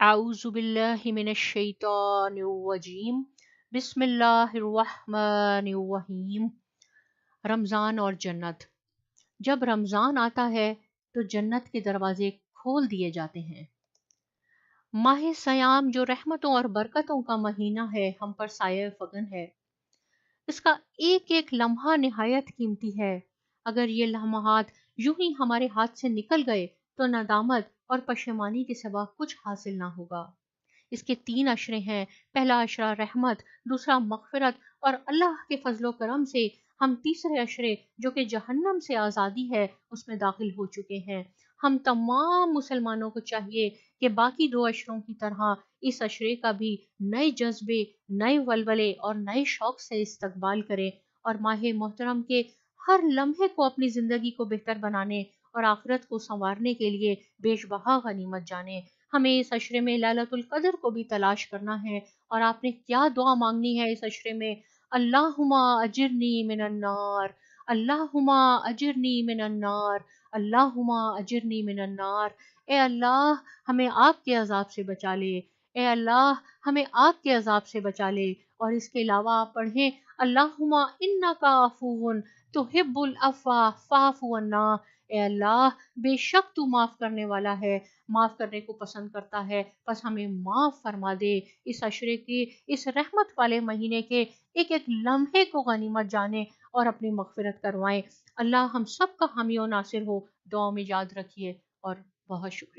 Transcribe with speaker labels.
Speaker 1: अऊज़ु बिल्लाहि मिनश शैतानिर रजीम बिस्मिल्लाहिर्रहमानिर्रहीम। रमज़ान और जन्नत। जब रमज़ान आता है तो जन्नत के दरवाजे खोल दिए जाते हैं। माह सयाम जो रहमतों और बरकतों का महीना है, हम पर साये फगन है। इसका एक एक लम्हा निहायत कीमती है। अगर ये लम्हात यूं ही हमारे हाथ से निकल गए तो नदामत और पशेमानी के सिवा कुछ हासिल ना होगा। इसके 3 अशरे हैं। पहला अशरा रहमत, दूसरा मग़फ़िरत और अल्लाह के फजलो करम से हम तीसरे अशरे जो कि जहन्नम से आज़ादी है उसमें दाखिल हो चुके हैं। हम तमाम मुसलमानों को चाहिए कि बाकी 2 अशरों की तरह इस अशरे का भी नए जज्बे, नए वलवले और नए शौक से इस्तकबाल करें और माह मोहतरम के हर लम्हे को अपनी ज़िंदगी को बेहतर बनाने और आखिरत को संवारने के लिए बेशबहा गनीमत जाने। हमें इस अशरे में लैलतुल क़द्र को भी तलाश करना है। और आपने क्या दुआ मांगनी है इस अशरे में? अल्लाहुम्मा अजिरनी मिनन्नार, अल्लाहुम्मा अजिरनी मिनन्नार, अल्लाहुम्मा अजिरनी मिनन्नार। ए अल्लाह, हमें आग के अजाब से बचा ले। ए अल्लाह, हमें आग के अजाब से बचा ले। और इसके अलावा आप पढ़ें अल्लाहुम्मा इन्नका अफूवुन तुहिब्बुल अफ़्वा फ़अफ़ु अन्ना। ए अल्लाह, बेशक तू माफ़ करने वाला है, माफ़ करने को पसंद करता है, बस हमें माफ़ फरमा दे। इस अशरे के, इस रहमत वाले महीने के एक एक लम्हे को गनीमत जाने और अपनी मग़फ़िरत करवाएं। अल्लाह हम सब का हामी और नासिर हो। दुआ में याद रखिए और बहुत शुक्रिया।